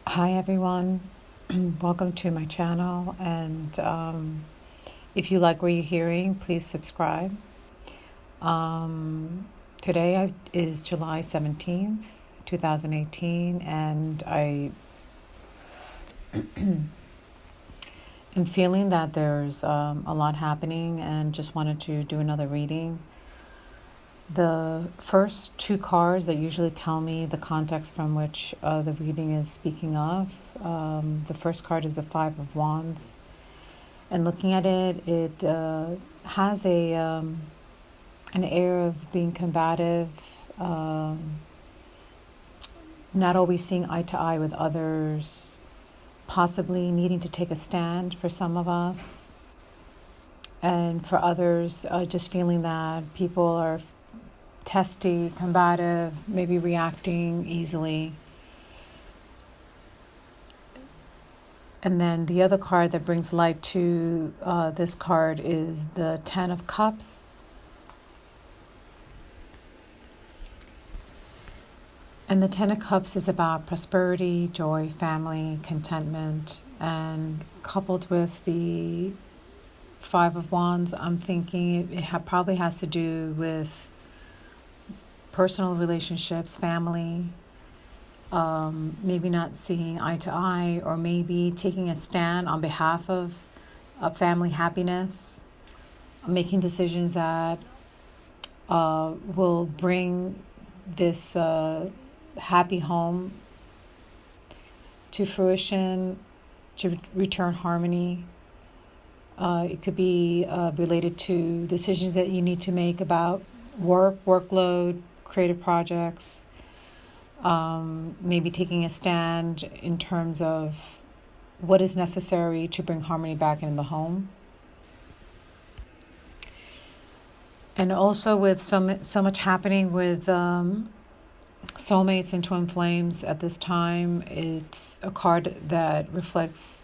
Hi everyone, welcome to my channel, and if you like what you're hearing, please subscribe. Today is July 17th, 2018, and I am feeling that there's a lot happening and just wanted to do another reading. The first two cards that usually tell me the context from which the reading is speaking of. The first card is the Five of Wands. And looking at it, it has an air of being combative, not always seeing eye to eye with others, possibly needing to take a stand for some of us, and for others, just feeling that people are testy, combative, maybe reacting easily. And then the other card that brings light to this card is the Ten of Cups. And the Ten of Cups is about prosperity, joy, family, contentment. And coupled with the Five of Wands, I'm thinking it probably has to do with personal relationships, family, maybe not seeing eye to eye, or maybe taking a stand on behalf of family happiness, making decisions that will bring this happy home to fruition, to return harmony. It could be related to decisions that you need to make about workload, creative projects, maybe taking a stand in terms of what is necessary to bring harmony back in the home. And also with so much happening with soulmates and twin flames at this time, it's a card that reflects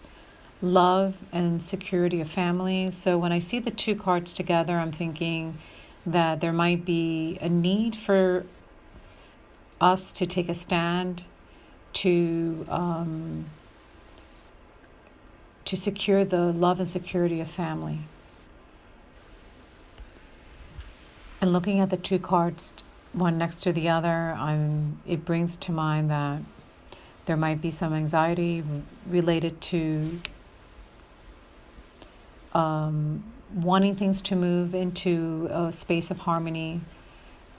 love and security of family. So when I see the two cards together, I'm thinking that there might be a need for us to take a stand to secure the love and security of family. And looking at the two cards, one next to the other, it brings to mind that there might be some anxiety related to wanting things to move into a space of harmony,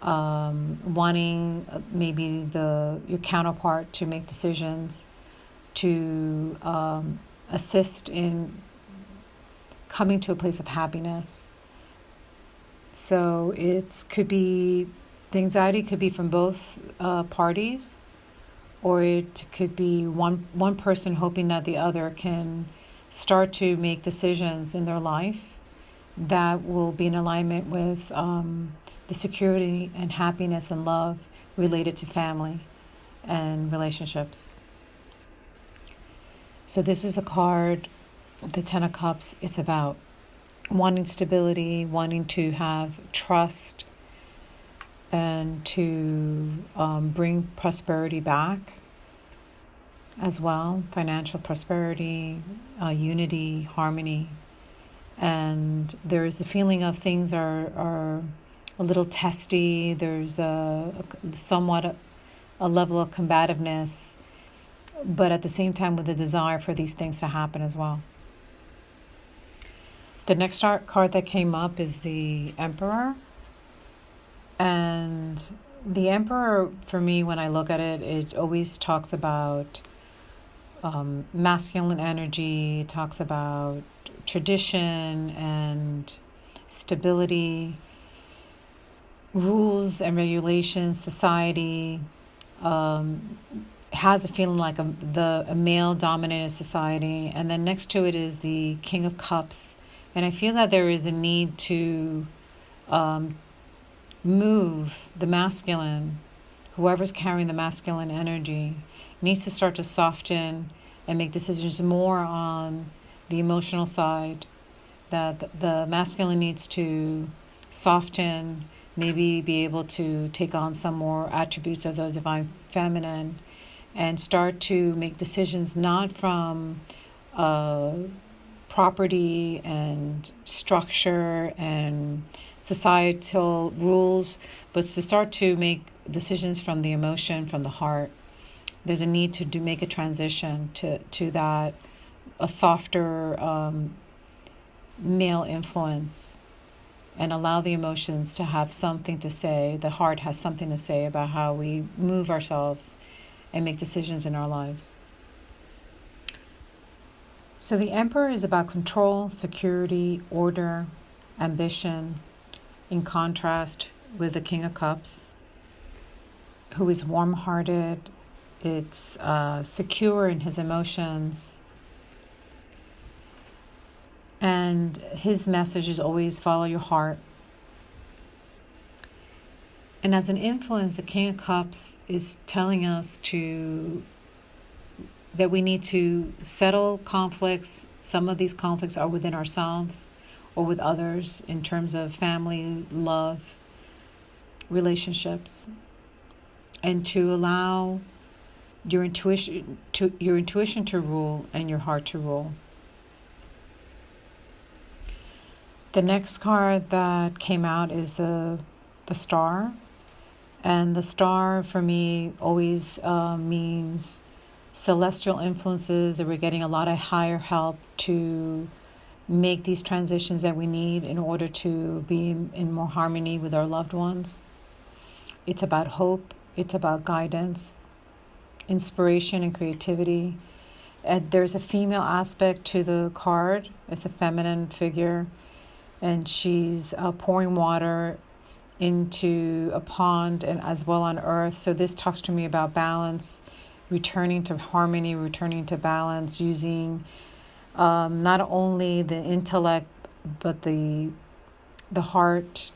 wanting maybe your counterpart to make decisions, to assist in coming to a place of happiness. So the anxiety could be from both parties, or it could be one person hoping that the other can start to make decisions in their life that will be in alignment with the security and happiness and love related to family and relationships. So this is a card, the Ten of Cups. It's about wanting stability, wanting to have trust, and to bring prosperity back as well, financial prosperity, unity, harmony. And there's a feeling of things are a little testy. There's somewhat a level of combativeness, but at the same time with a desire for these things to happen as well. The next card that came up is the Emperor. And the Emperor, for me, when I look at it, it always talks about masculine energy, talks about tradition and stability, rules and regulations, society. Has a feeling like a male-dominated society. And then next to it is the King of Cups. And I feel that there is a need to move the masculine, whoever's carrying the masculine energy, needs to start to soften and make decisions more on the emotional side, that the masculine needs to soften, maybe be able to take on some more attributes of the divine feminine, and start to make decisions not from property and structure and societal rules, but to start to make decisions from the emotion, from the heart. There's a need to make a transition to that, a softer male influence, and allow the emotions to have something to say. The heart has something to say about how we move ourselves and make decisions in our lives. So the Emperor is about control, security, order, ambition, in contrast with the King of Cups, who is warm-hearted, it's secure in his emotions, and his message is always follow your heart. And as an influence, the King of Cups is telling us that we need to settle conflicts. Some of these conflicts are within ourselves or with others in terms of family, love, relationships, and to allow your intuition to rule and your heart to rule. The next card that came out is the Star. And the Star for me always means celestial influences, that we're getting a lot of higher help to make these transitions that we need in order to be in more harmony with our loved ones. It's about hope, it's about guidance, inspiration, and creativity. There's a female aspect to the card. It's a feminine figure, and she's pouring water into a pond and as well on earth. So this talks to me about balance, returning to harmony, returning to balance, using not only the intellect but the heart,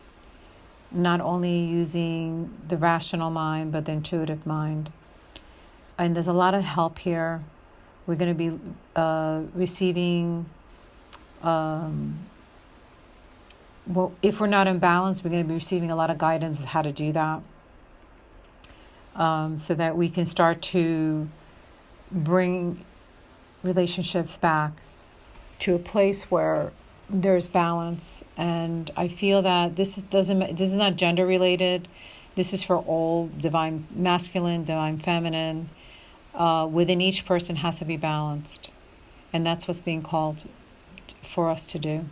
not only using the rational mind but the intuitive mind. And there's a lot of help here. We're going to be receiving well, if we're not in balance, we're going to be receiving a lot of guidance on how to do that, so that we can start to bring relationships back to a place where there's balance. And I feel that this is not gender related. This is for all divine masculine, divine feminine. Within each person has to be balanced, and that's what's being called for us to do.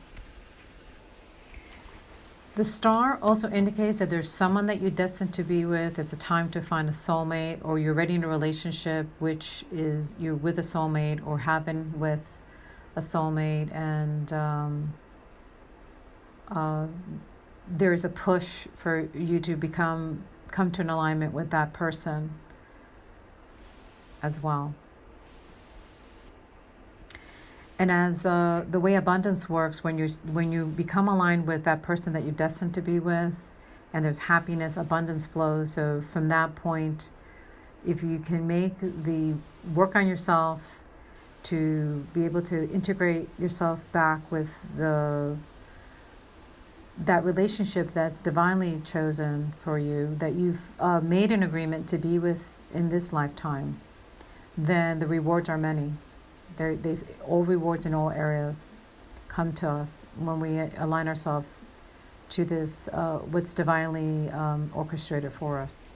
The Star also indicates that there's someone that you're destined to be with. It's a time to find a soulmate, or you're already in a relationship, which is you're with a soulmate or have been with a soulmate, and there's a push for you to come to an alignment with that person as well. And as the way abundance works, when you become aligned with that person that you're destined to be with, and there's happiness, abundance flows. So from that point, if you can make the work on yourself to be able to integrate yourself back with that relationship that's divinely chosen for you, that you've made an agreement to be with in this lifetime, then the rewards are many. They all rewards in all areas come to us when we align ourselves to this what's divinely orchestrated for us.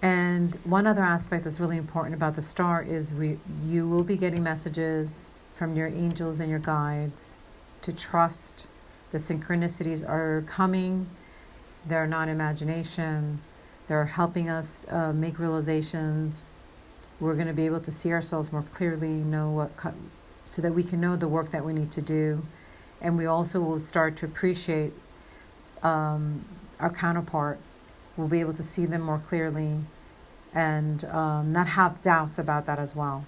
And one other aspect that's really important about the Star is you will be getting messages from your angels and your guides to trust. The synchronicities are coming. They're not imagination. They're helping us make realizations. We're going to be able to see ourselves more clearly, so that we can know the work that we need to do. And we also will start to appreciate our counterpart. We'll be able to see them more clearly and not have doubts about that as well.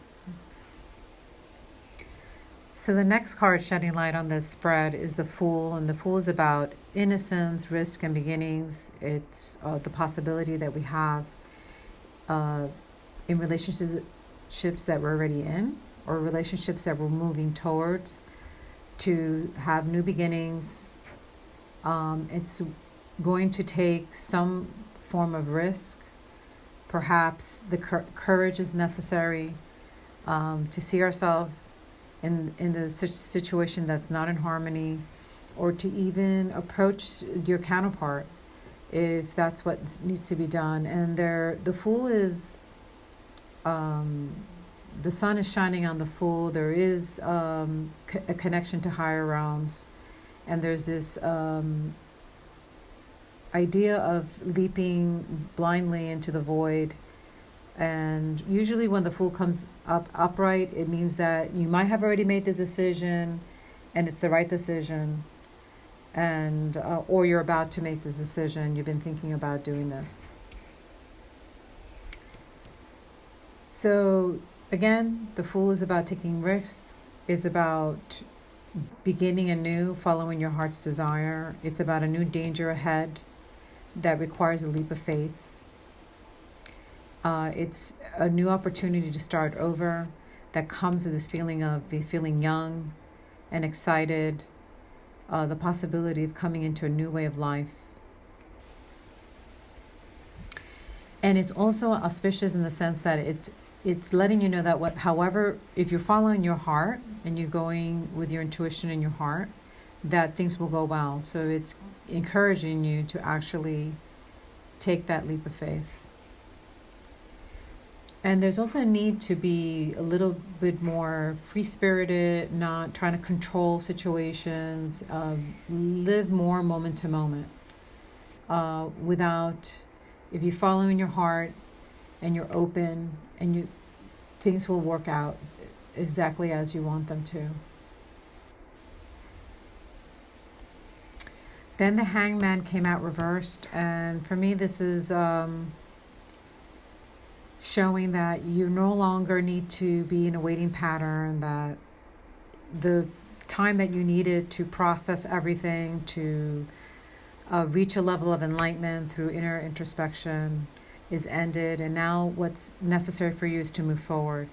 So the next card shedding light on this spread is the Fool, and the Fool is about innocence, risk, and beginnings. It's the possibility that we have in relationships that we're already in, or relationships that we're moving towards, to have new beginnings. It's going to take some form of risk, Perhaps the courage is necessary to see ourselves in the situation that's not in harmony, or to even approach your counterpart if that's what needs to be done. And the Fool is, the sun is shining on the Fool. There is a connection to higher realms, and there's this idea of leaping blindly into the void. And usually when the Fool comes up upright, it means that you might have already made the decision and it's the right decision, and or you're about to make this decision. You've been thinking about doing this. So again, the Fool is about taking risks, is about beginning anew, following your heart's desire. It's about a new danger ahead that requires a leap of faith. It's a new opportunity to start over that comes with this feeling of feeling young and excited, the possibility of coming into a new way of life. And it's also auspicious in the sense that it's letting you know that however, if you're following your heart and you're going with your intuition in your heart, that things will go well. So it's encouraging you to actually take that leap of faith. And there's also a need to be a little bit more free-spirited, not trying to control situations, live more moment to moment. If you follow in your heart and you're open, and things will work out exactly as you want them to. Then the Hangman came out reversed, and for me this is showing that you no longer need to be in a waiting pattern, that the time that you needed to process everything, to reach a level of enlightenment through inner introspection is ended, and now what's necessary for you is to move forward.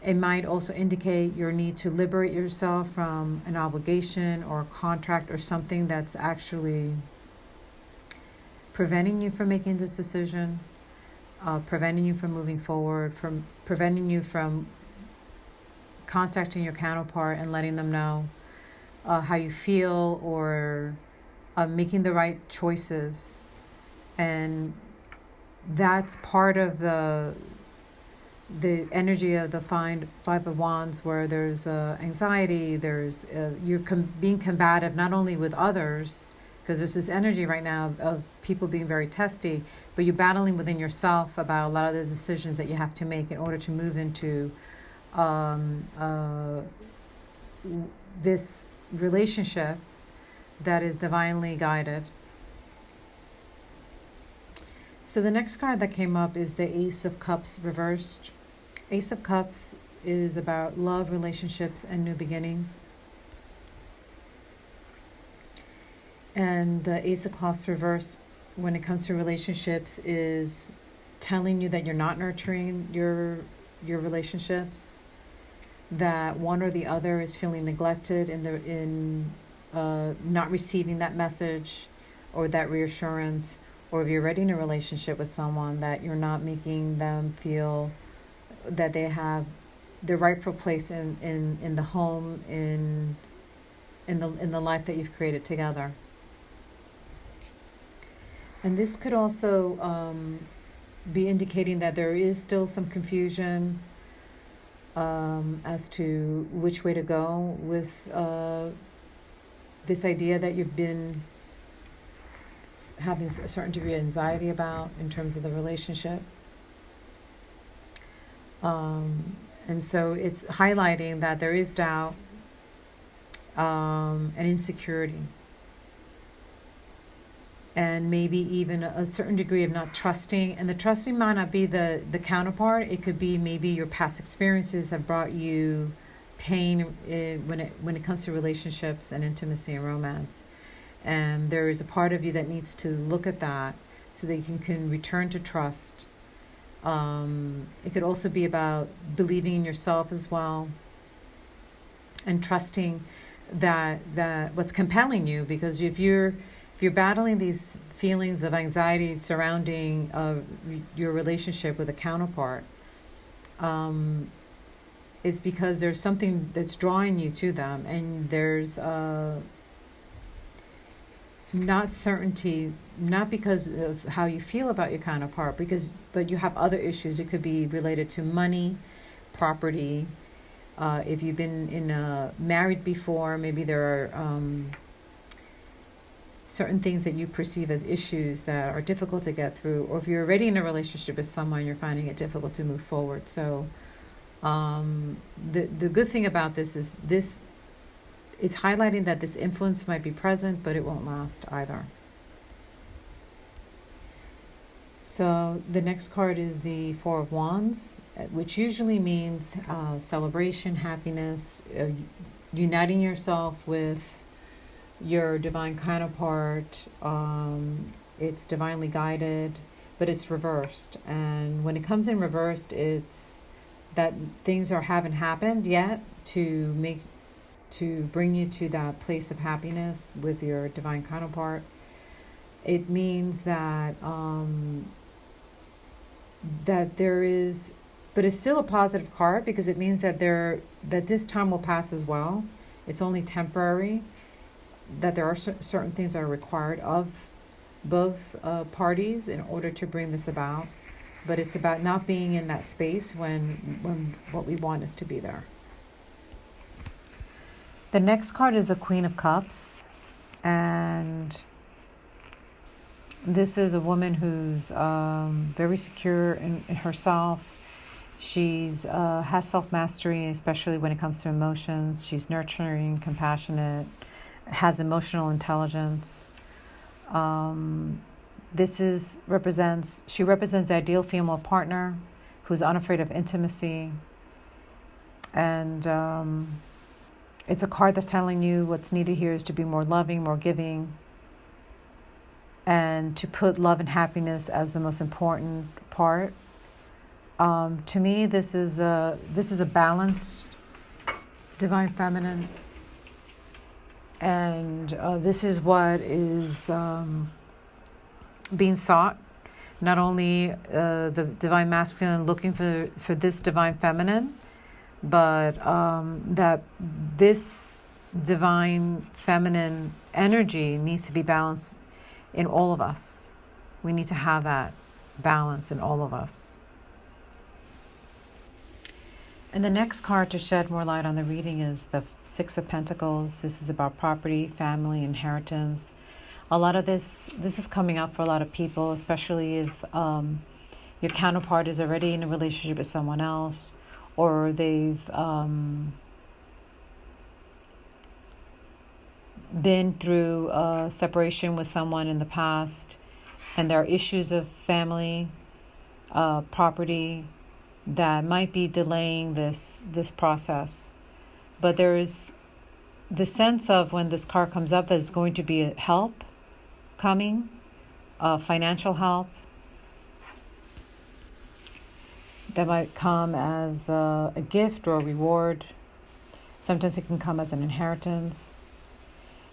It might also indicate your need to liberate yourself from an obligation or a contract or something that's actually preventing you from making this decision, preventing you from moving forward, from preventing you from contacting your counterpart and letting them know how you feel, or making the right choices. And that's part of the energy of the Five of Wands, where there's anxiety, there's you're being combative not only with others, because there's this energy right now of people being very testy, but you're battling within yourself about a lot of the decisions that you have to make in order to move into this relationship that is divinely guided. So the next card that came up is the Ace of Cups reversed. Ace of Cups is about love, relationships, and new beginnings. And the Ace of Cups reversed, when it comes to relationships, is telling you that you're not nurturing your relationships, that one or the other is feeling neglected in not receiving that message or that reassurance, or if you're already in a relationship with someone, that you're not making them feel that they have the rightful place in the home, in the life that you've created together. And this could also be indicating that there is still some confusion as to which way to go with this idea that you've been having a certain degree of anxiety about in terms of the relationship. And so it's highlighting that there is doubt and insecurity, and maybe even a certain degree of not trusting. And the trusting might not be the counterpart. It could be maybe your past experiences have brought you pain when it comes to relationships and intimacy and romance. And there is a part of you that needs to look at that so that you can return to trust. It could also be about believing in yourself as well, and trusting that what's compelling you, because if you're if you're battling these feelings of anxiety surrounding your relationship with a counterpart, it's because there's something that's drawing you to them, and there's not certainty, not because of how you feel about your counterpart, but you have other issues. It could be related to money, property. If you've been married before, maybe there are certain things that you perceive as issues that are difficult to get through, or if you're already in a relationship with someone, you're finding it difficult to move forward. So the good thing about this is it's highlighting that this influence might be present, but it won't last either. So the next card is the Four of Wands, which usually means celebration, happiness, uniting yourself with your divine counterpart. It's divinely guided, but it's reversed. And when it comes in reversed, it's that things haven't happened yet to bring you to that place of happiness with your divine counterpart. It means that that there is, but it's still a positive card, because it means that this time will pass as well. It's only temporary. That there are certain things that are required of both parties in order to bring this about. But it's about not being in that space when what we want is to be there. The next card is the Queen of Cups, and this is a woman who's very secure in herself. She's has self-mastery, especially when it comes to emotions. She's nurturing, compassionate, has emotional intelligence. She represents the ideal female partner who's unafraid of intimacy. And it's a card that's telling you what's needed here is to be more loving, more giving, and to put love and happiness as the most important part. To me, this is a balanced divine feminine, and this is what is being sought. Not only the divine masculine looking for this divine feminine, but that this divine feminine energy needs to be balanced in all of us. We need to have that balance in all of us. And the next card to shed more light on the reading is the Six of Pentacles. This is about property, family, inheritance. A lot of this is coming up for a lot of people, especially if your counterpart is already in a relationship with someone else, or they've been through a separation with someone in the past, and there are issues of family, property that might be delaying this process. But there's the sense of, when this card comes up, there's going to be a help coming, financial help that might come as a gift or a reward. Sometimes it can come as an inheritance.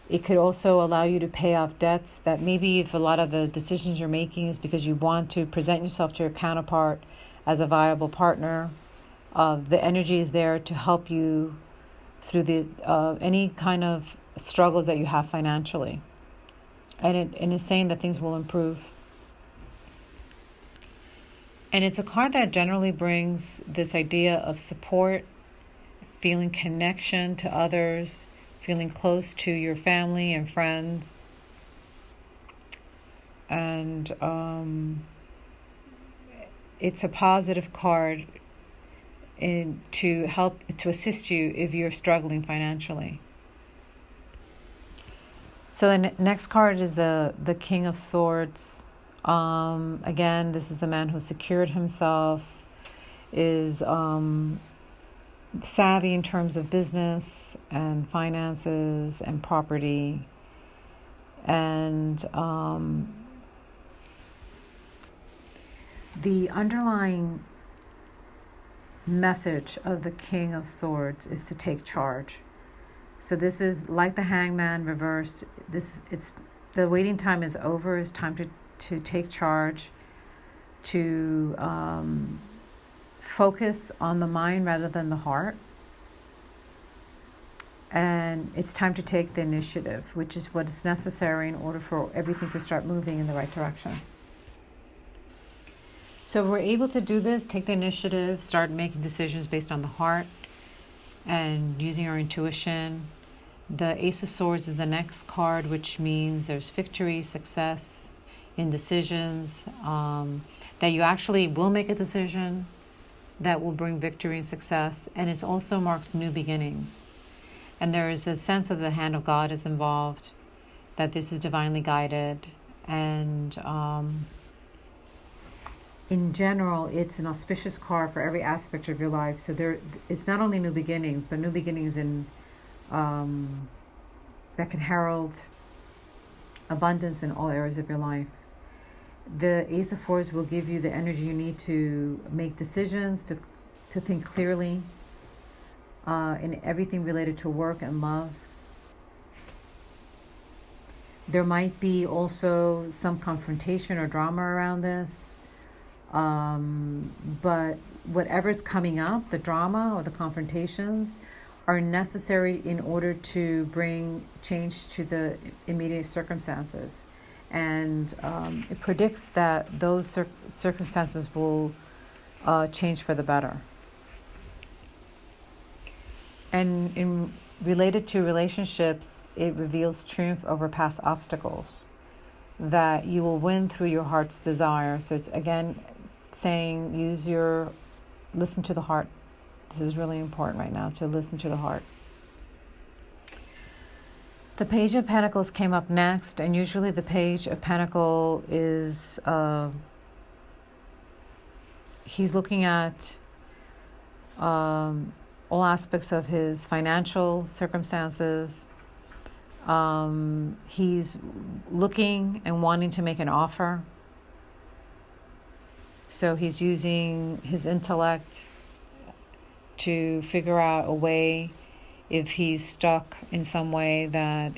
It could also allow you to pay off debts that maybe, if a lot of the decisions you're making is because you want to present yourself to your counterpart as a viable partner, the energy is there to help you through the any kind of struggles that you have financially. And it's saying that things will improve. And it's a card that generally brings this idea of support, feeling connection to others, feeling close to your family and friends. And it's a positive card to assist you if you're struggling financially. So the next card is the King of Swords. Again, this is the man who secured himself, is savvy in terms of business and finances and property. And the underlying message of the King of Swords is to take charge. So this is like the Hangman reversed. It's the waiting time is over. It's time to take charge, to focus on the mind rather than the heart. And it's time to take the initiative, which is what is necessary in order for everything to start moving in the right direction. So if we're able to do this, take the initiative, start making decisions based on the heart and using our intuition. The Ace of Swords is the next card, which means there's victory, success in decisions, that you actually will make a decision that will bring victory and success. And it also marks new beginnings. And there is a sense of the hand of God is involved, that this is divinely guided. And in general, it's an auspicious card for every aspect of your life. So it's not only new beginnings, but new beginnings in that can herald abundance in all areas of your life. The Ace of Swords will give you the energy you need to make decisions, to think clearly in everything related to work and love. There might be also some confrontation or drama around this. But whatever's coming up, the drama or the confrontations, are necessary in order to bring change to the immediate circumstances. And it predicts that those circumstances will change for the better. And related to relationships, it reveals triumph over past obstacles, that you will win through your heart's desire. So it's again saying listen to the heart. This is really important right now, to listen to the heart. The Page of Pentacles came up next, and usually the Page of Pentacles is he's looking at all aspects of his financial circumstances. He's looking and wanting to make an offer. So he's using his intellect to figure out a way, if he's stuck in some way that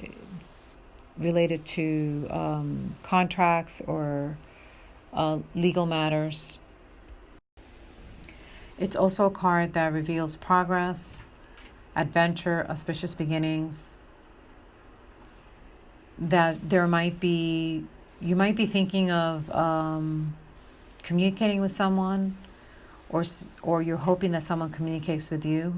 related to contracts or legal matters. It's also a card that reveals progress, adventure, auspicious beginnings. That you might be thinking of communicating with someone, or you're hoping that someone communicates with you.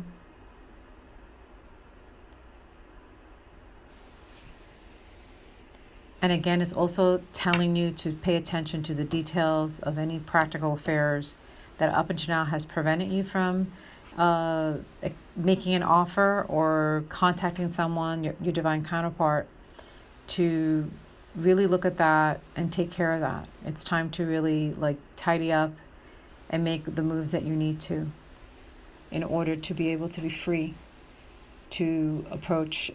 And again, it's also telling you to pay attention to the details of any practical affairs that up until now has prevented you from making an offer or contacting someone, your divine counterpart, to really look at that and take care of that. It's time to really tidy up and make the moves that you need to in order to be able to be free to approach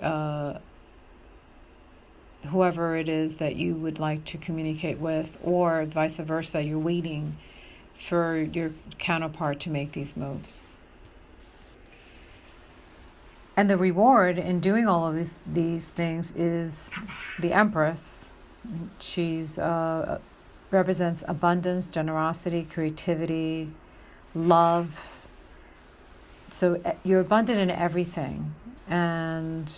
whoever it is that you would like to communicate with, or vice versa. You're waiting for your counterpart to make these moves. And the reward in doing all of these things is the Empress. She's represents abundance, generosity, creativity, love. So you're abundant in everything. And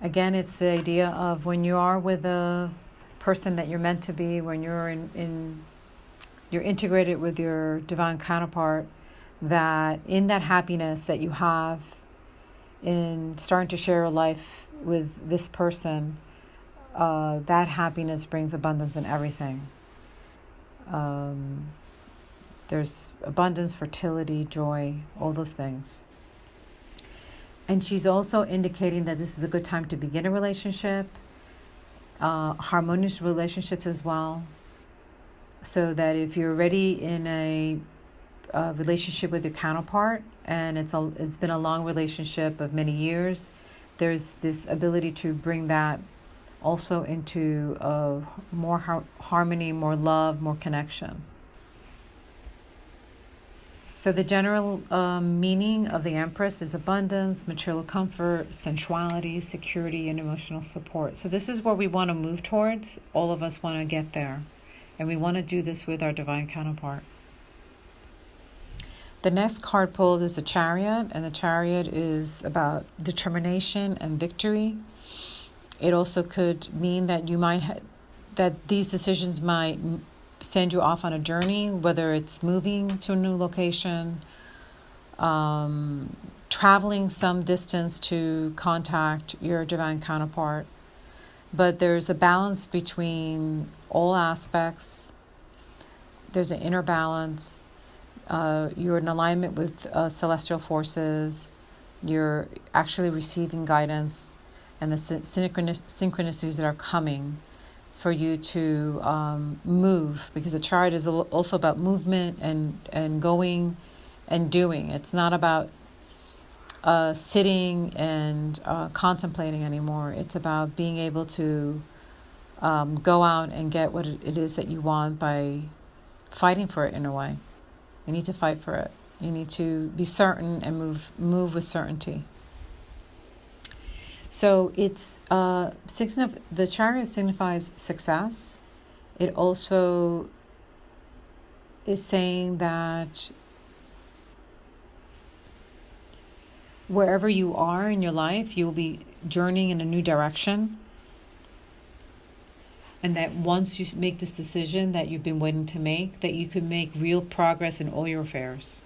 again, it's the idea of when you are with a person that you're meant to be, when you're you're integrated with your divine counterpart, that in that happiness that you have in starting to share a life with this person, that happiness brings abundance in everything. There's abundance, fertility, joy, all those things. And she's also indicating that this is a good time to begin a relationship, harmonious relationships as well. So that if you're already in a relationship with your counterpart, and it's been a long relationship of many years, there's this ability to bring that also into more harmony, more love, more connection. So the general meaning of the Empress is abundance, material comfort, sensuality, security, and emotional support. So this is where we want to move towards. All of us want to get there. And we want to do this with our divine counterpart. The next card pulled is the Chariot, and the Chariot is about determination and victory. It also could mean that you might that these decisions might send you off on a journey, whether it's moving to a new location, traveling some distance to contact your divine counterpart. But there's a balance between all aspects. There's an inner balance. You're in alignment with celestial forces. You're actually receiving guidance and the synchronicities that are coming for you to move, because the Chariot is also about movement and going and doing. It's not about sitting and contemplating anymore. It's about being able to go out and get what it is that you want by fighting for it in a way. You need to fight for it. You need to be certain and move with certainty. So it's the Chariot signifies success. It also is saying that wherever you are in your life, you'll be journeying in a new direction. And that once you make this decision that you've been waiting to make, that you can make real progress in all your affairs.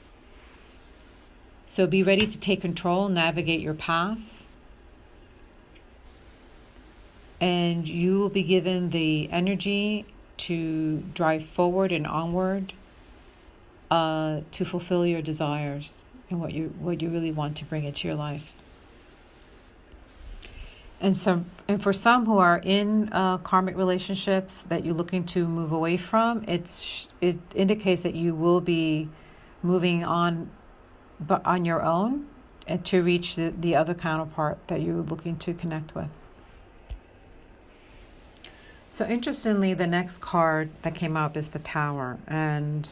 So be ready to take control, navigate your path. And you will be given the energy to drive forward and onward to fulfill your desires and what you really want to bring into your life. And for some who are in karmic relationships that you're looking to move away from, it indicates that you will be moving on, but on your own, and to reach the other counterpart that you're looking to connect with. So interestingly, the next card that came up is the Tower, and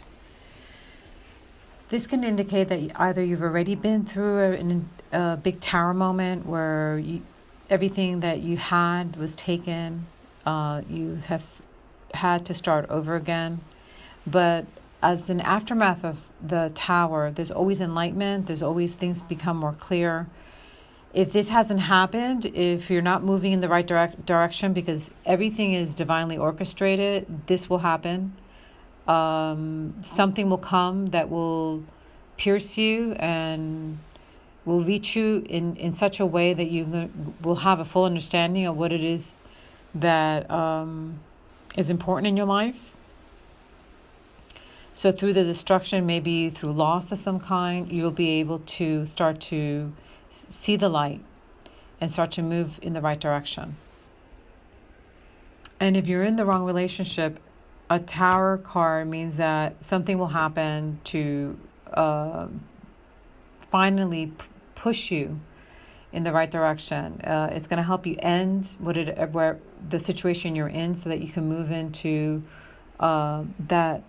this can indicate that either you've already been through a big tower moment where everything that you had was taken, you have had to start over again. But as an aftermath of the Tower, there's always enlightenment, there's always things become more clear. If this hasn't happened, if you're not moving in the right direction, because everything is divinely orchestrated, this will happen. Something will come that will pierce you and will reach you in such a way that you will have a full understanding of what it is that is important in your life. So through the destruction, maybe through loss of some kind, you'll be able to start to see the light and start to move in the right direction. And if you're in the wrong relationship, a Tower card means that something will happen to finally push you in the right direction. It's going to help you end where the situation you're in, so that you can move into the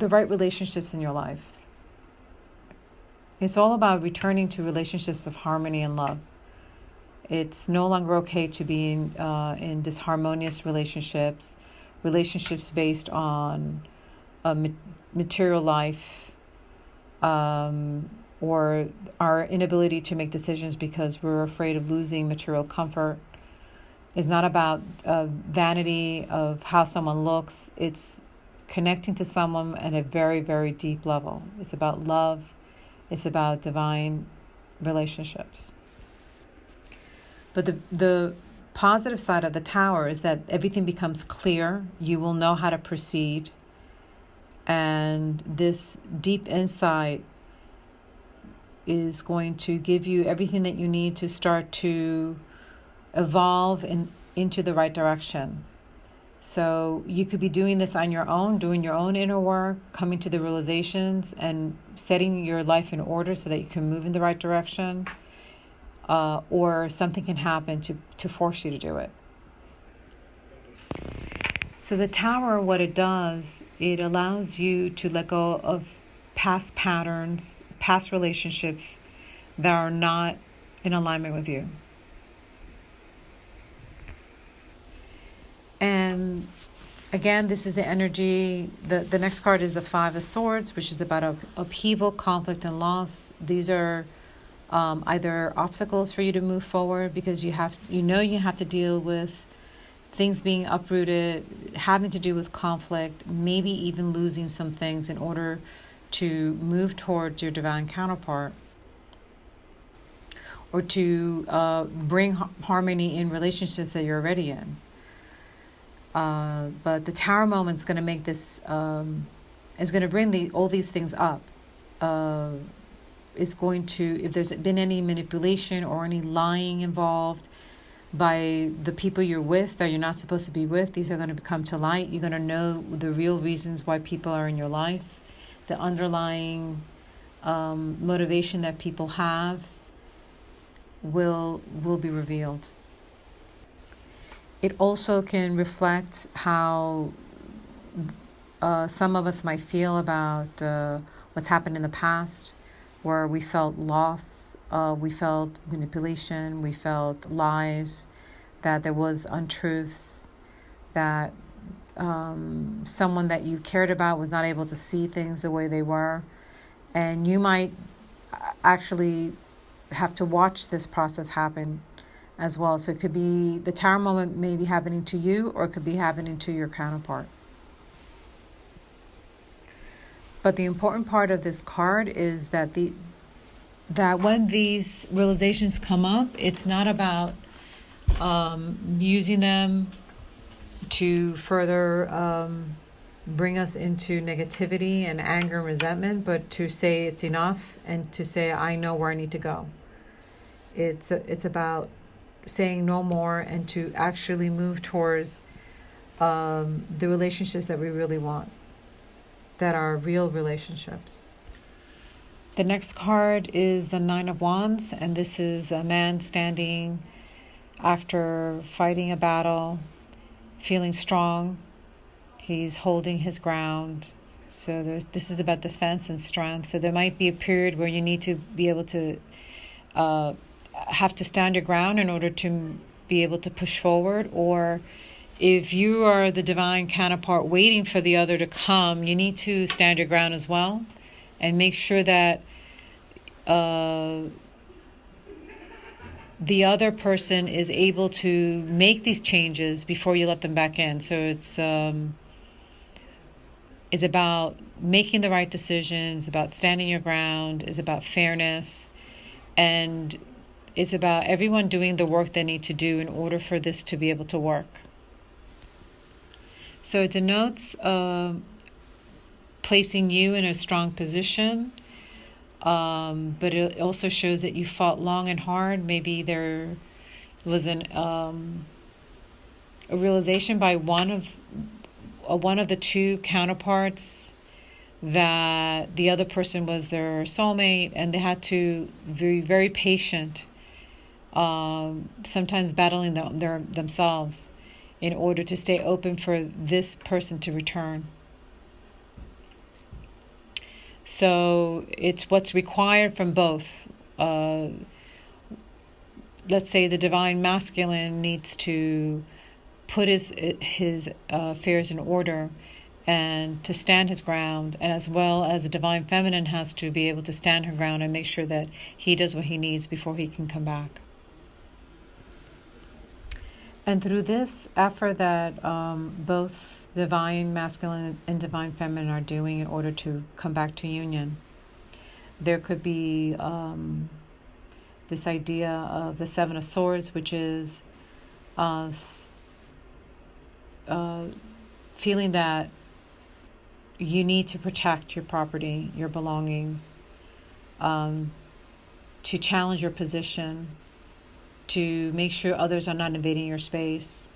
right relationships in your life. It's all about returning to relationships of harmony and love. It's no longer okay to be in disharmonious relationships based on material life, or our inability to make decisions because we're afraid of losing material comfort. It's not about vanity of how someone looks. It's connecting to someone at a very, very deep level. It's about love. It's about divine relationships. But the positive side of the Tower is that everything becomes clear. You will know how to proceed. And this deep insight is going to give you everything that you need to start to evolve into the right direction. So you could be doing this on your own, doing your own inner work, coming to the realizations and setting your life in order so that you can move in the right direction, or something can happen to force you to do it. So the Tower, what it does, it allows you to let go of past patterns, past relationships that are not in alignment with you. And again, this is the energy. The next card is the Five of Swords, which is about upheaval, conflict, and loss. These are either obstacles for you to move forward because you have to deal with things being uprooted, having to do with conflict, maybe even losing some things in order to move towards your divine counterpart, or to bring harmony in relationships that you're already in. But the Tower moment is going to make this, is going to bring all these things up. It's going to, if there's been any manipulation or any lying involved by the people you're with that you're not supposed to be with, these are going to come to light. You're going to know the real reasons why people are in your life, the underlying motivation that people have will be revealed. It also can reflect how some of us might feel about what's happened in the past, where we felt loss, we felt manipulation, we felt lies, that there was untruths, that someone that you cared about was not able to see things the way they were. And you might actually have to watch this process happen as well. So it could be, the Tower moment may be happening to you, or it could be happening to your counterpart. But the important part of this card is that that when these realizations come up, it's not about using them to further bring us into negativity and anger and resentment, but to say it's enough and to say, I know where I need to go. It's about saying no more and to actually move towards the relationships that we really want, that are real relationships. The next card is the Nine of Wands, and this is a man standing after fighting a battle, feeling strong. He's holding his ground. So this is about defense and strength. So there might be a period where you need to be able to have to stand your ground in order to be able to push forward. Or if you are the divine counterpart waiting for the other to come, you need to stand your ground as well and make sure that the other person is able to make these changes before you let them back in. So it's about making the right decisions, about standing your ground, it's about fairness, and it's about everyone doing the work they need to do in order for this to be able to work. So it denotes placing you in a strong position, but it also shows that you fought long and hard. Maybe there was a realization by one of the two counterparts that the other person was their soulmate, and they had to be very patient, sometimes battling themselves in order to stay open for this person to return. So it's what's required from both. Let's say the divine masculine needs to put his affairs in order and to stand his ground, and as well as the divine feminine has to be able to stand her ground and make sure that he does what he needs before he can come back. And through this effort that both divine masculine and divine feminine are doing in order to come back to union, there could be this idea of the Seven of Swords, which is feeling that you need to protect your property, your belongings, to challenge your position, to make sure others are not invading your space.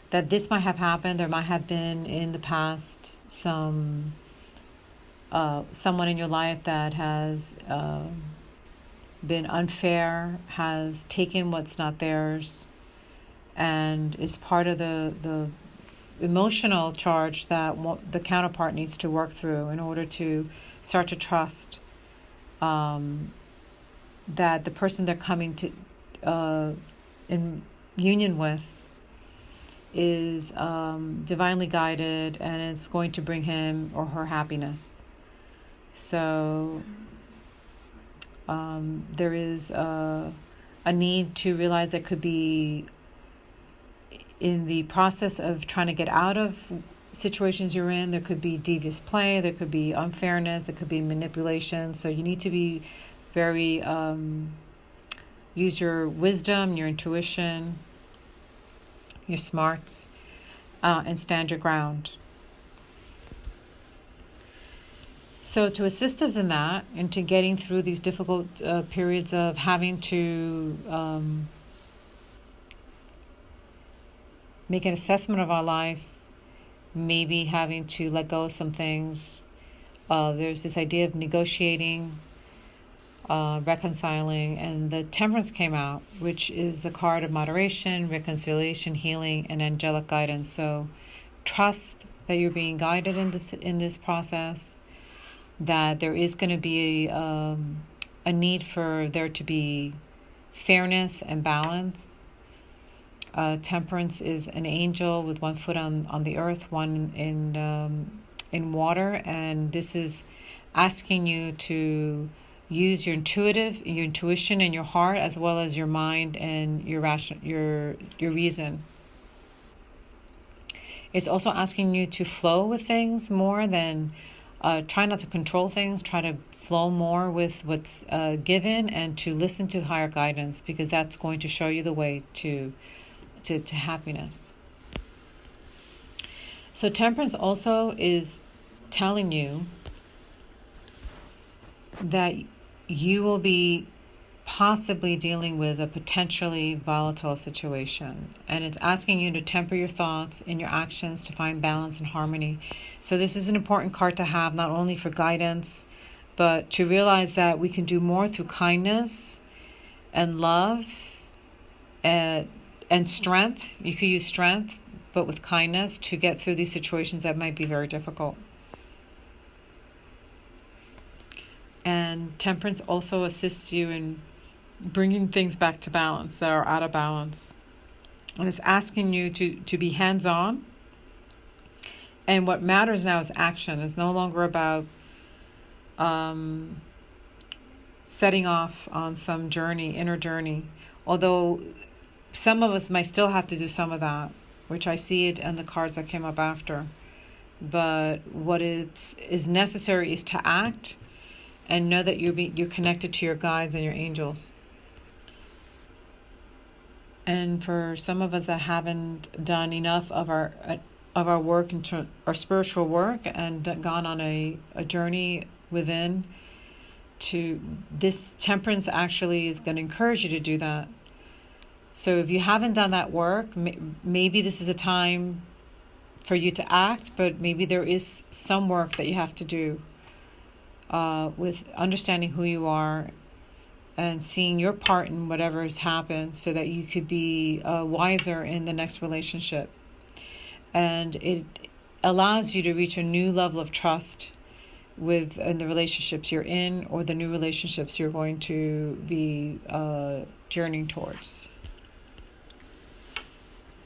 That this might have happened. There might have been in the past someone in your life that has been unfair, has taken what's not theirs, and is part of the emotional charge that the counterpart needs to work through in order to start to trust that the person they're coming to in union with is divinely guided and it's going to bring him or her happiness. So there is a need to realize that could be in the process of trying to get out of situations you're in, there could be devious play, there could be unfairness, there could be manipulation. So you need to be very, use your wisdom, your intuition, your smarts, and stand your ground. So to assist us in that, into getting through these difficult periods of having to make an assessment of our life, maybe having to let go of some things. There's this idea of negotiating, reconciling, and the Temperance came out, which is the card of moderation, reconciliation, healing, and angelic guidance. So trust that you're being guided in this process, that there is going to be a need for there to be fairness and balance. Temperance is an angel with one foot on the earth, one in water, and this is asking you to use your intuition and your heart, as well as your mind and your reason. It's also asking you to flow with things more than try not to control things. Try to flow more with what's given, and to listen to higher guidance, because that's going to show you the way to happiness. So Temperance also is telling you that you will be possibly dealing with a potentially volatile situation, and it's asking you to temper your thoughts and your actions to find balance and harmony. So this is an important card to have, not only for guidance, but to realize that we can do more through kindness and love and strength. You could use strength, but with kindness, to get through these situations that might be very difficult. And Temperance also assists you in bringing things back to balance that are out of balance. And it's asking you to be hands-on. And what matters now is action. It's no longer about setting off on some inner journey. Although some of us might still have to do some of that, which I see it in the cards that came up after. But what is necessary is to act and know that you're connected to your guides and your angels. And for some of us that haven't done enough of our work, our spiritual work, and gone on a journey within, to this Temperance actually is going to encourage you to do that. So if you haven't done that work, maybe this is a time for you to act, but maybe there is some work that you have to do with understanding who you are and seeing your part in whatever has happened, so that you could be wiser in the next relationship. And it allows you to reach a new level of trust in the relationships you're in, or the new relationships you're going to be journeying towards.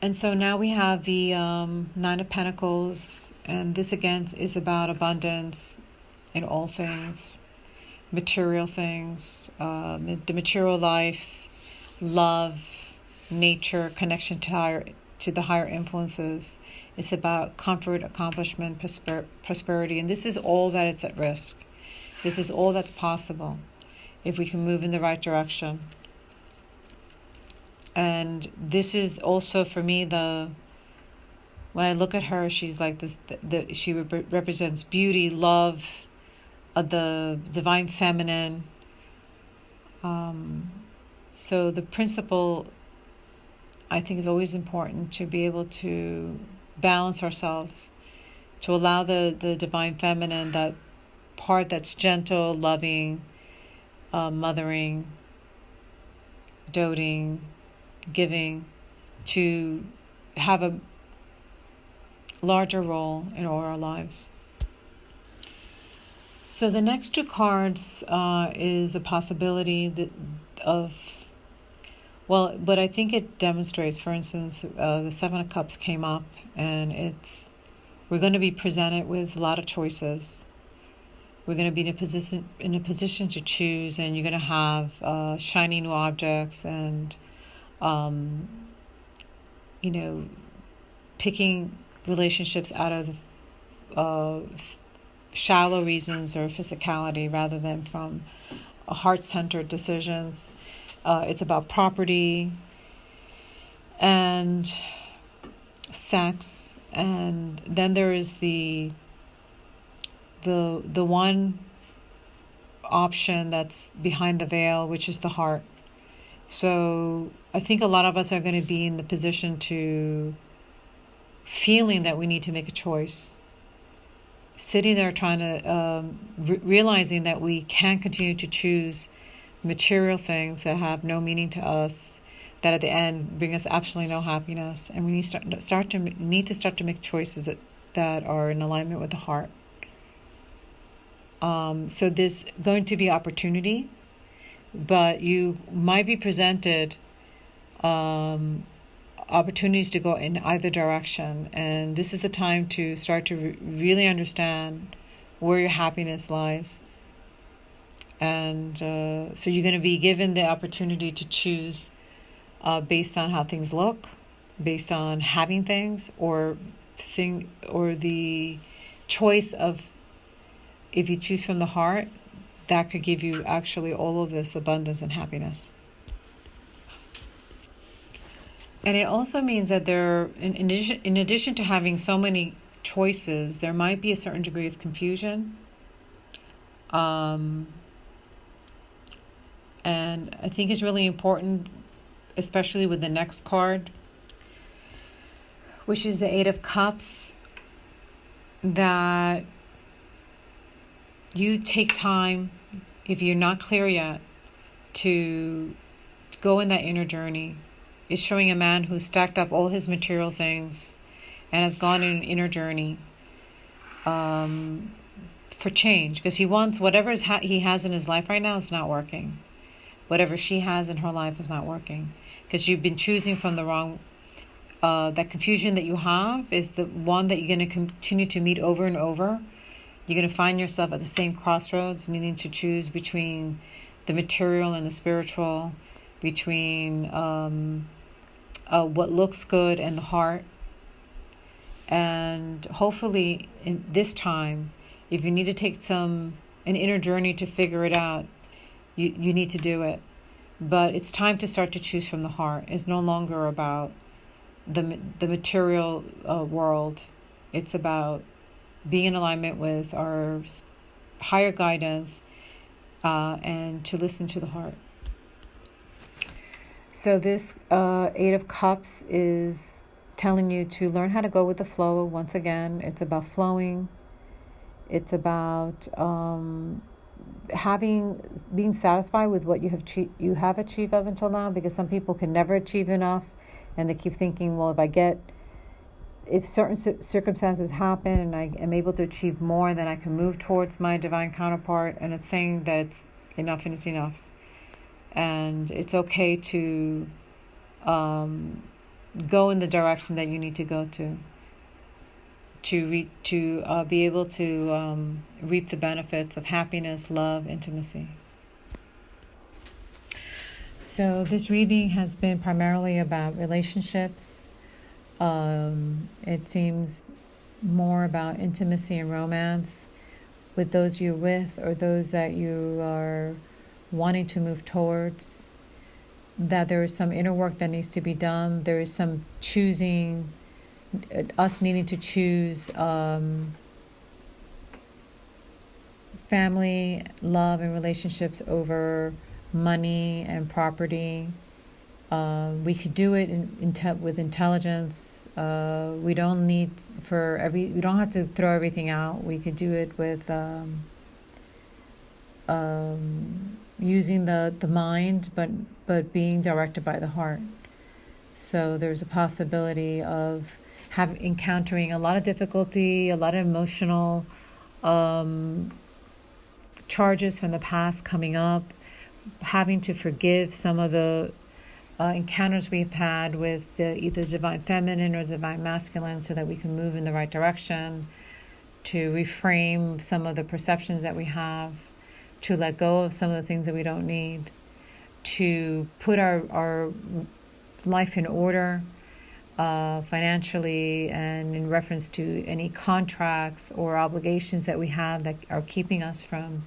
And so now we have the Nine of Pentacles, and this again is about abundance in all things, material things, the material life, love, nature, connection to the higher influences. It's about comfort, accomplishment, prosperity, and this is all that it's at risk. This is all that's possible if we can move in the right direction. And this is also, for me, when I look at her, she's like this. She represents beauty, love, the divine feminine. So the principle, I think, is always important, to be able to balance ourselves, to allow the divine feminine, that part that's gentle, loving, mothering, doting, giving, to have a larger role in all our lives. So the next two cards is a possibility of, well, but I think it demonstrates, for instance, the Seven of Cups came up, and we're going to be presented with a lot of choices. We're going to be in a position to choose, and you're going to have shiny new objects, and picking relationships out of shallow reasons or physicality rather than from heart-centered decisions. It's about property and sex, and then there is the one option that's behind the veil, which is the heart. So I think a lot of us are going to be in the position to feeling that we need to make a choice, sitting there trying to realizing that we can't continue to choose material things that have no meaning to us, that at the end bring us absolutely no happiness, and we need to start to make choices that are in alignment with the heart. So there's going to be opportunity, but you might be presented opportunities to go in either direction, and this is a time to start to really understand where your happiness lies. And so you're going to be given the opportunity to choose based on how things look, based on having things, or the choice of, if you choose from the heart, that could give you actually all of this abundance and happiness. And it also means that in addition to having so many choices, there might be a certain degree of confusion. And I think it's really important, especially with the next card, which is the Eight of Cups, that you take time, if you're not clear yet, to go in that inner journey. It's showing a man who's stacked up all his material things and has gone in an inner journey for change, because he wants whatever he has in his life right now is not working. Whatever she has in her life is not working, because you've been choosing from the wrong. That confusion that you have is the one that you're going to continue to meet over and over. You're going to find yourself at the same crossroads, needing to choose between the material and the spiritual, between what looks good and the heart. And hopefully in this time, if you need to take an inner journey to figure it out, you need to do it. But it's time to start to choose from the heart. It's no longer about the material world. It's about being in alignment with our higher guidance and to listen to the heart. So this Eight of Cups is telling you to learn how to go with the flow. Once again, it's about flowing. It's about being satisfied with what you have achieved up until now, because some people can never achieve enough, and they keep thinking, well, if certain circumstances happen and I am able to achieve more, then I can move towards my divine counterpart. And it's saying that it's enough and it's enough. And it's okay to go in the direction that you need to go to be able to reap the benefits of happiness, love, intimacy. So this reading has been primarily about relationships. It seems more about intimacy and romance with those you're with, or those that you are wanting to move towards, that there is some inner work that needs to be done. There is some choosing, us needing to choose family, love, and relationships over money and property. We could do it with intelligence. We don't have to throw everything out. We could do it with using the mind, but being directed by the heart. So there's a possibility of encountering a lot of difficulty, a lot of emotional charges from the past coming up, having to forgive some of the encounters we've had with either divine feminine or divine masculine, so that we can move in the right direction, to reframe some of the perceptions that we have, to let go of some of the things that we don't need, to put our life in order financially, and in reference to any contracts or obligations that we have that are keeping us from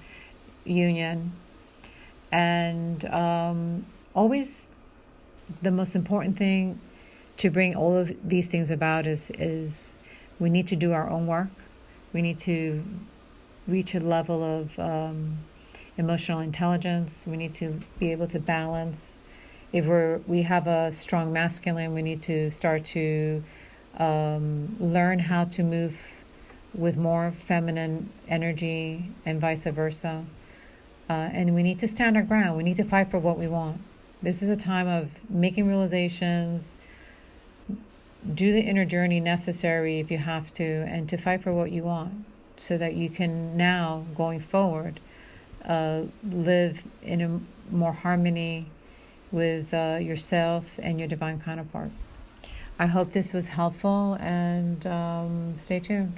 union. And always the most important thing to bring all of these things about is we need to do our own work. We need to reach a level of emotional intelligence. We need to be able to balance. If we have a strong masculine, we need to start to learn how to move with more feminine energy, and vice versa. And we need to stand our ground. We need to fight for what we want. This is a time of making realizations, do the inner journey necessary if you have to, and to fight for what you want, so that you can now, going forward, live in a more harmony with yourself and your divine counterpart. I hope this was helpful, and stay tuned.